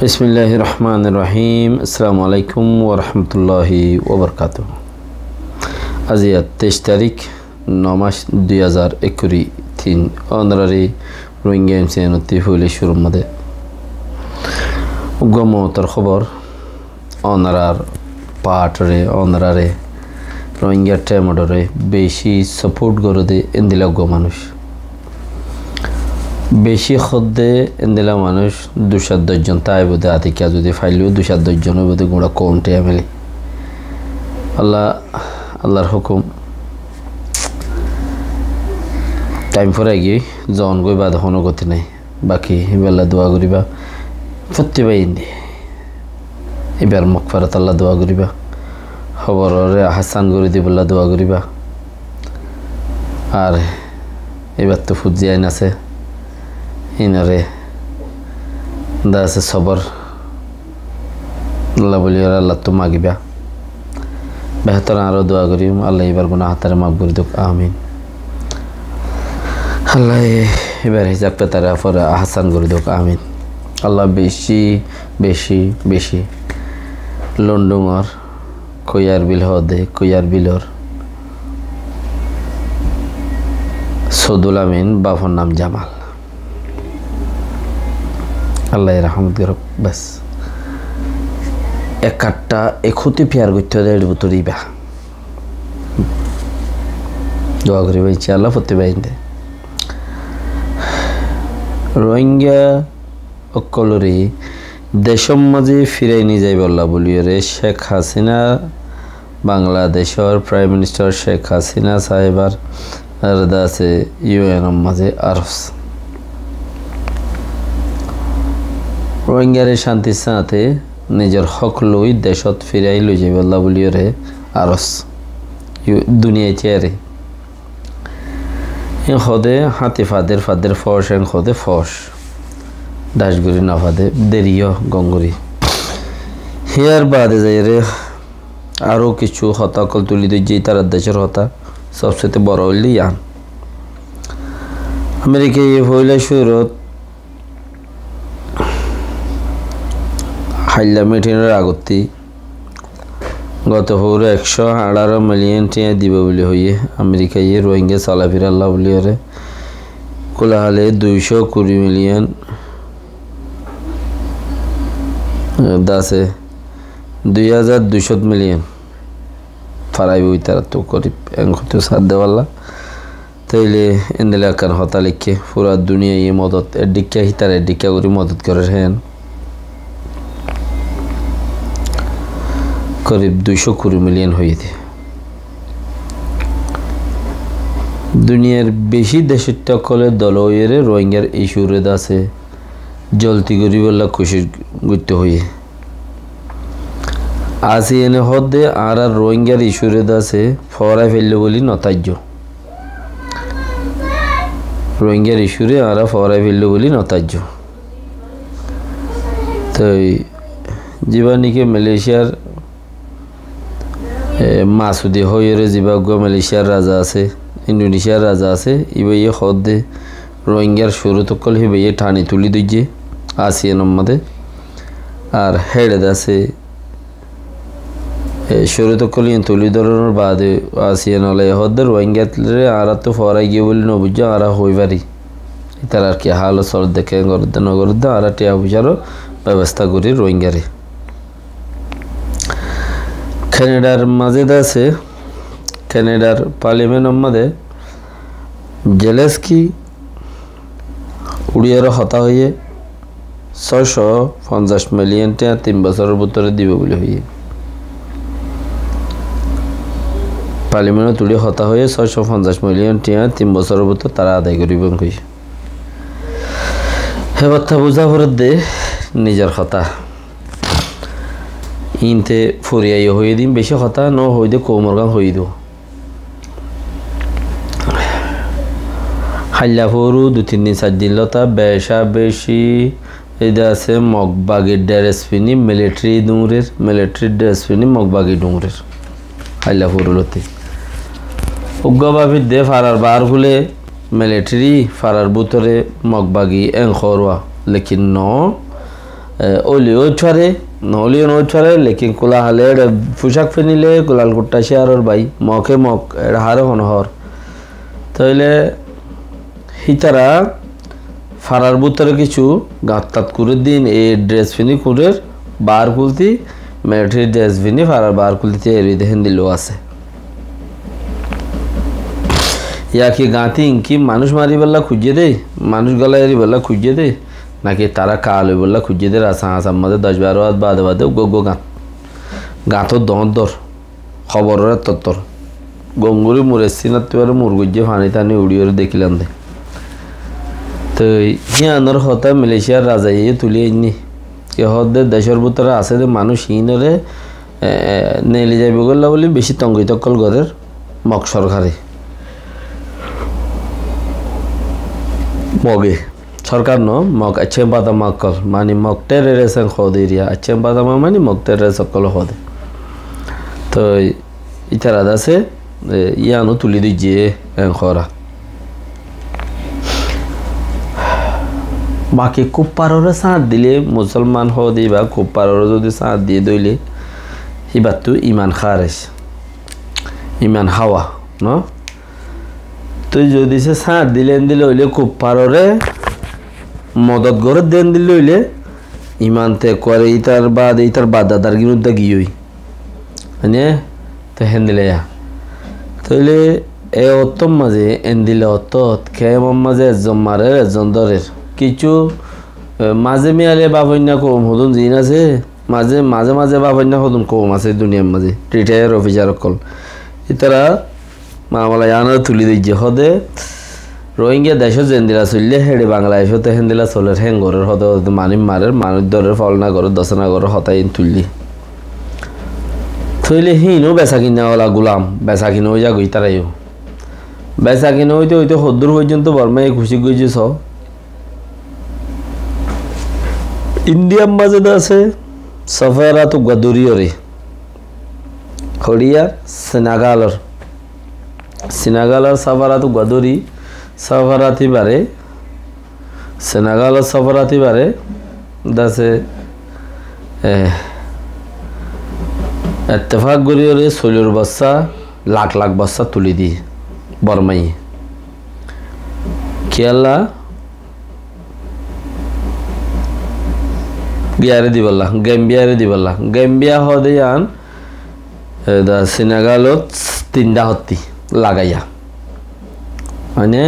बिस्मिल्लाहिर रहमानिर रहीम अस्सलामु अलैकुम व रहमतुल्लाहि व बरकातुहू। आज 23 तारीख 9 मास 2023 ऑनरारी रोहिंग्या एमसीएनती फुली शुरूमध्ये उगमतर खबर ऑनरार पाटरे ऑनरारे रोहिंग्या टेमडरे बेशी सपोर्ट करे दे इंदिला गो मानुष বেশি খদ্দে এন্দেলা মানুষ 210 জন তাই বোধে আতিকা যদি ফাইলেও 210 জনের বোধে গোড়া কোনটে আমেলি আল্লাহর হুকুম টাইম ফর গিয়ে জন গই বাদ হনো গতি নাই বাকি বেলা দোয়া করিবা প্রত্যেকবাই ইন্দি এবার মগফিরাত আল্লাহ দোয়া করিবা খবরে হাসান করে দিবল্লা দোয়া করিবা আর এবার তো ফুজি আইন আছে ইনারে দাসে সবর আল্লাহ বলি আল্লাহ তো মাগিবা বেহতর আরো দোয়া করি আল্লাহ এবার গুনাহ হাতারে মাফ করে দিক আমিন আল্লাহ এবার হিসাব পেতারে পরে আহসান করে দিক আমিন আল্লাহ বেশি বেশি বেশি লন্ডুঙর কইয়ার বিল হদে কইয়ার বিলর সদুল আমিন বাফর নাম জামাল আল্লাহ রহমত করুক বাস একটা এখতি পেয়ার করতে দেড় বছর দিবা দোয়া করি ভাইছি আল্লাহ ফতে বাইন্দে রোহিঙ্গা অকলরি দেশম মাঝে ফিরাই নিয়ে যাই বললা বলিও রে শেখ হাসিনা বাংলাদেশের প্রাইম মিনিস্টার শেখ হাসিনা সাহেবার আছে ইউএন মাঝে আরস রোহিঙ্গারে শান্তির সাথে নিজের হক লই দেশত ফিরাই লই যাবে আল্লাহ বলিও রে আরস দুনিয়ায় চেয়ারে হদে হাতি ফাদের ফাদের ফস এন হদে ফস দাসগুড়ি না ফাদে দেরিও গঙ্গুরি হিয়ার বাদে যাই রে আরও কিছু হতাকল তুলি দিই তার দেশের হতা সবচেয়ে বড় হইলি ইয়ান আমেরিকায় হইলে শুরুত হাইলা মিটিনের আগতি গত পৌরে 118 মিলিয়ন টিয়া দিব বলে হইয়ে আমেরিকায় রোহিঙ্গা চলাফির আল্লাহ বলিওরে কোলাহালে 220 মিলিয়ন দাসে 2200 মিলিয়ন ফারাই বই তারা তো করিব এঙ্কতে সাথ দেওয়াল্লা তাইলে এন্দেলাকার হতা লিখে পুরা দুনিয়া ইয়ে মদত এডিকা হিতার এডিকা করে মদত করে হেন করিব 220 মিলিয়ন হইতে দুনিয়ার বেশি দেশের টকলে দলয়ের রোহিঙ্গার ইস্যুরে দাসে জলতি করি বললা খুশি করতে হইয়ে আসি এনে হদে আর রোহিঙ্গার ইস্যুরে দাসে ফরাই ফেললে বলি নতাজ্য রোহিঙ্গার ইস্যুরে আর ফরাই ফেললে বলি নতাজ্য তো জীবানীকে মালয়েশিয়ার মাসুদি হইরে জিবাগ্য মালয়েশিয়ার রাজা আছে ইন্দোনেশিয়ার রাজা আছে ইবাইয়ে হদে রোহিঙ্গার শুরু তকল হিবাইয়ে ঠানি তুলি দিচ্ছে আসিয়ান মধ্যে আর হেড আছে শুরু তকল তুলি ধরানোর বাদে আসিয়ান হলে হদে রোহিঙ্গারে আর তো ফরাই গিয়ে বলি নবুঝ আর হইবারি তার আর কি হাল সর দেখে গরদে নগরদে আর টিয়া পয়সারও ব্যবস্থা করি রোহিঙ্গারে কানাডার মাঝে আছে কানাডার পার্লিমেন্টের মধ্যে জেলেস্কি উড়িয়ার হতা হয়ে 650 মিলিয়ন টাকা 3 বছরের ভিতরে দিবে বলে হইয়ে পার্লিমেন্টে উড়িয়ে হতা হয়ে 650 মিলিয়ন টাকা 3 বছরের ভিতরে তারা আদায় করিবেন কই হে কথা বুঝা পড়ে দে নিজের হতা ইনতে ফুরিয়াই হয়ে দিন বেশি কথা ন হই দে কোমরগাং হই দো হাল্লা ফরু 2-3 দিন 4 দিন লতা বেশা বেশি এটা আছে মগবাগের ড্রেস পিনি মিলিটারি ড্রেস পিনি মগবাগি ডুংরের হাল্লা ফরু লতে উগ্গবাবি দে ফারার বার গুলে মিলিটারি ফারার বুতরে মগবাগি এং খরওয়া লেকিন ন ওলি ওই ছড়ে নহলি ওই ছড়ে লেকিন কোলা হালে পোশাক ফেনিলে কোলাল কুট্টা শেয়ারর বাই মকে মক এটা হারে হনহর তাইলে হিতারা ফারার ভিতরে কিছু গাঁতাত করে দিন এই ড্রেস ফিনি করে বার খুলতি মিলিটারি ড্রেস ফিনি ফারার বার খুলতে এরি দেখেন দিল আছে ইয়া কি গাঁতি ইনকি মানুষ মারি বেলা খুঁজে দেয় মানুষ গলা এরি বেলা খুঁজে দেয় নাকি তারা কাল বেলা খুঁজে দেয় রাসা হাসার মধ্যে 10-12 হাত বাদে বাদে গো গাঁত গাঁতর দর খবরের তত্তর গঙ্গুরি মুরে সিনার মুরগুজে ফানি টানি উড়িয়ে দেখিলাম দে তো হিয়ানোর হতা মালয়েশিয়ার রাজাইয়ে তুলি আইনি কে হদে দেশের ভিতরে আছে যে মানুষ হিনরে নেলে যাইব গলা বলে বেশি তঙ্গিতকল ঘরের মক সরকারে মগে সরকার ন মগ अच्छे बात मक्कल मानी मग टेररेसन खो दे रिया अच्छे बात मानी मग टेररेस कल खो दे तो इतरा दासे यानो तुली दीजिए खरा बाकी कुप्पारोरे साथ दिले मुसलमान हो दिबा कुप्पारोरे যদি साथ দিয়ে দইলে হিবাতু ইমান খারেজ ইমান হাওয়া ন তো যদি সে সাথ দিলেন দিলে হইলে কুপ্পাররে মদত করে দেন দিলে হইলে ইমানতে করে ইতার বাদাদার বিরুদ্ধে গিয়েই মানে তো হেন দিলে তাহলে এ অত্তম মাঝে এন দিলে অত্তত খেয়ে মাঝে একজন মারের একজন দরের কিছু মাঝে মেয়ালে বাবন্যা কম হদুন জিন আছে মাঝে মাঝে মাঝে বাবন্যা হদুন কম আছে দুনিয়ার মাঝে রিটায়ার অফিসার কল ইতারা মামলা জানা তুলি দিচ্ছে হদে রোহিঙ্গা দেশ জেন্দিলা চললে হেডে বাংলাদেশতে হেন্দিলা চলের হেঙ্গরের হদে মানিম মারের মানুষ দরের ফলনা করে দশনা করে হতাই তুললি থইলে হিনও বেচা কিনা ওলা গুলাম বেচা কিনা হয়ে যা গই তারাইও বেচা কিনা হইতে হইতে সদ্দূর পর্যন্ত বর্মায় খুশি গইছে স ইন্ডিয়ার মাঝে আছে সফেরা তো গদুরিয়রে হরিয়ার সেনাগালর সাফারা তো গদুরি সফরাতি বারে সেনাগালর সফরাতি বারে দাসে इत्तेफाक गरी सोलर बस्सा लाख लाख बस्सा तुली दी बर्माई केला बियारे दी बल्ला गैम्बिया हो दे यान द सेनेगालोत तिंडा होती लागाया माने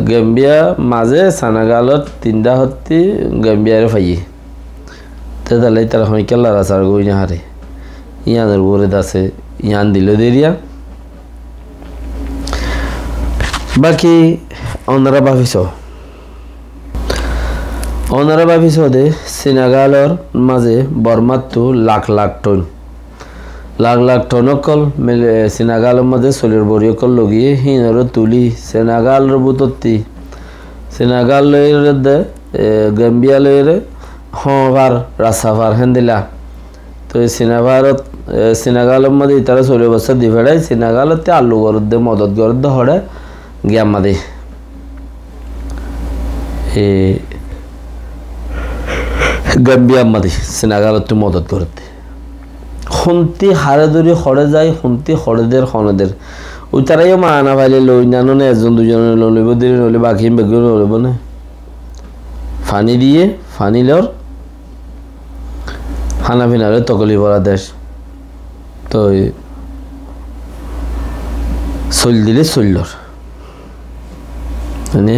गैम्बिया माजे सेनेगालोत तिंडा होती गैम्बिया रे फाई ते दलाई तरह होई केला रासार गोइना हारे ইয়াদের উপরে দাসে ইয়ান দিল দেরিয়া বাকি ওনারা ভাবিস দে সেনেগালর মাঝে বর্মাতো লাখ লাখ টন অকল সেনেগালর মাঝে চলির বড়ি অকল লগিয়ে হিনর তুলি সেনেগালর বুতত্তি সেনেগাল লইরে দে গাম্বিয়া লইরে হবার রাসাভার হেন্দিলা তো সেনেগালের মধ্যে তারা 16 বছর দি ফেড়াই সেনেগালতে আলু গরদ দে মদত গরদ দে হড়ে গিয়াম মাদে এ গাম্বিয়া মাদে সেনেগালতে মদত গরদ দে হন্তি হারে ধরে হড়ে যায় হন্তি হড়েদের হনদের ওই তারাইও মানা পাইলে লই নানো না একজন দুজন লইব দিলে নইলে বাকি বেগুন লইব না ফানি দিয়ে ফানিলর খানা পিনারে তকলি পড়া দেশ তো চল দিলে চললর মানে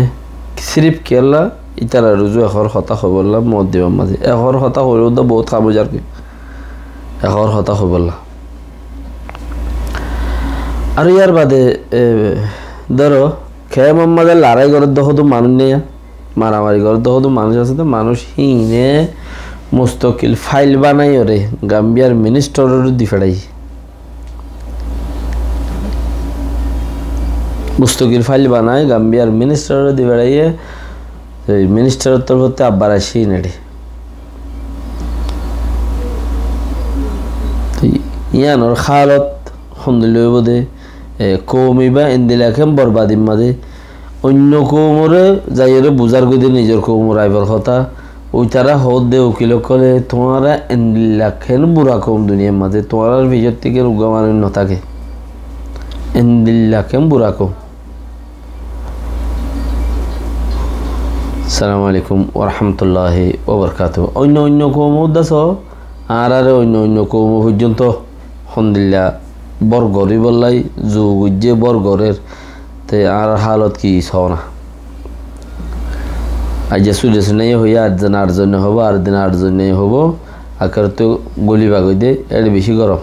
সিরিপ কেলা ইতারা রুজু এখর হতা হবল্লা মদ দিবার মাঝে এখর হতা হলেও তো বহুত খাবো যার কি এখর হতা হবল্লা আর ইয়ার বাদে ধরো খেয়ে মাম্মাদের লড়াই করার দেখো তো মানুষ নেই মারামারি করার দেখো তো মানুষ আছে তো মানুষ হিনে মুস্তকিল ফাইল বানাই ওরে গাম্বিয়ার মিনিস্টারের দি ফেড়াই মুস্তকিল ফাইল বানায় গাম্বিয়ার মিনিস্টারের দি ফেড়াইয়ে এই মিনিস্টারের তরফতে আব্বার আসি নেড়ে ইয়ানোর খালত সন্দিলই বোধে কৌমি বা ইন্দিলাখেম বরবাদিম মাঝে অন্য কৌমরে যাইরে বুঝার গদি নিজের কৌমর আইবার কথা ওই তারা হদ দে উকিল কলে তোমারা এন্দিল্লাখেন বুড়া কম দুনিয়ার মাঝে তোমার ভিতর থেকে রোগা মানুষ ন থাকে এন্দিল্লাখেন বুড়া কম। আসসালামু আলাইকুম ওরহামতুল্লাহি ওবরকাতুহু। অন্য অন্য কৌম উদ্দাস আর অন্য কৌম পর্যন্ত হন্দিল্লা বরগরি বললাই যুগে বরগরের তে আর হালত কি না আজ সুজে শুনাই হইয়া 8 দিন 8 জন হবো 8 দিন 8 জন হবো আকার তো গলি বাগই দে এর বেশি গরম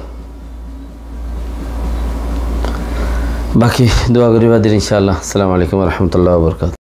বাকি দোয়া করিবা দিন ইনশাআল্লাহ। আসসালামু আলাইকুম ওরহামতুল্লাহি ওবরকাতুহু।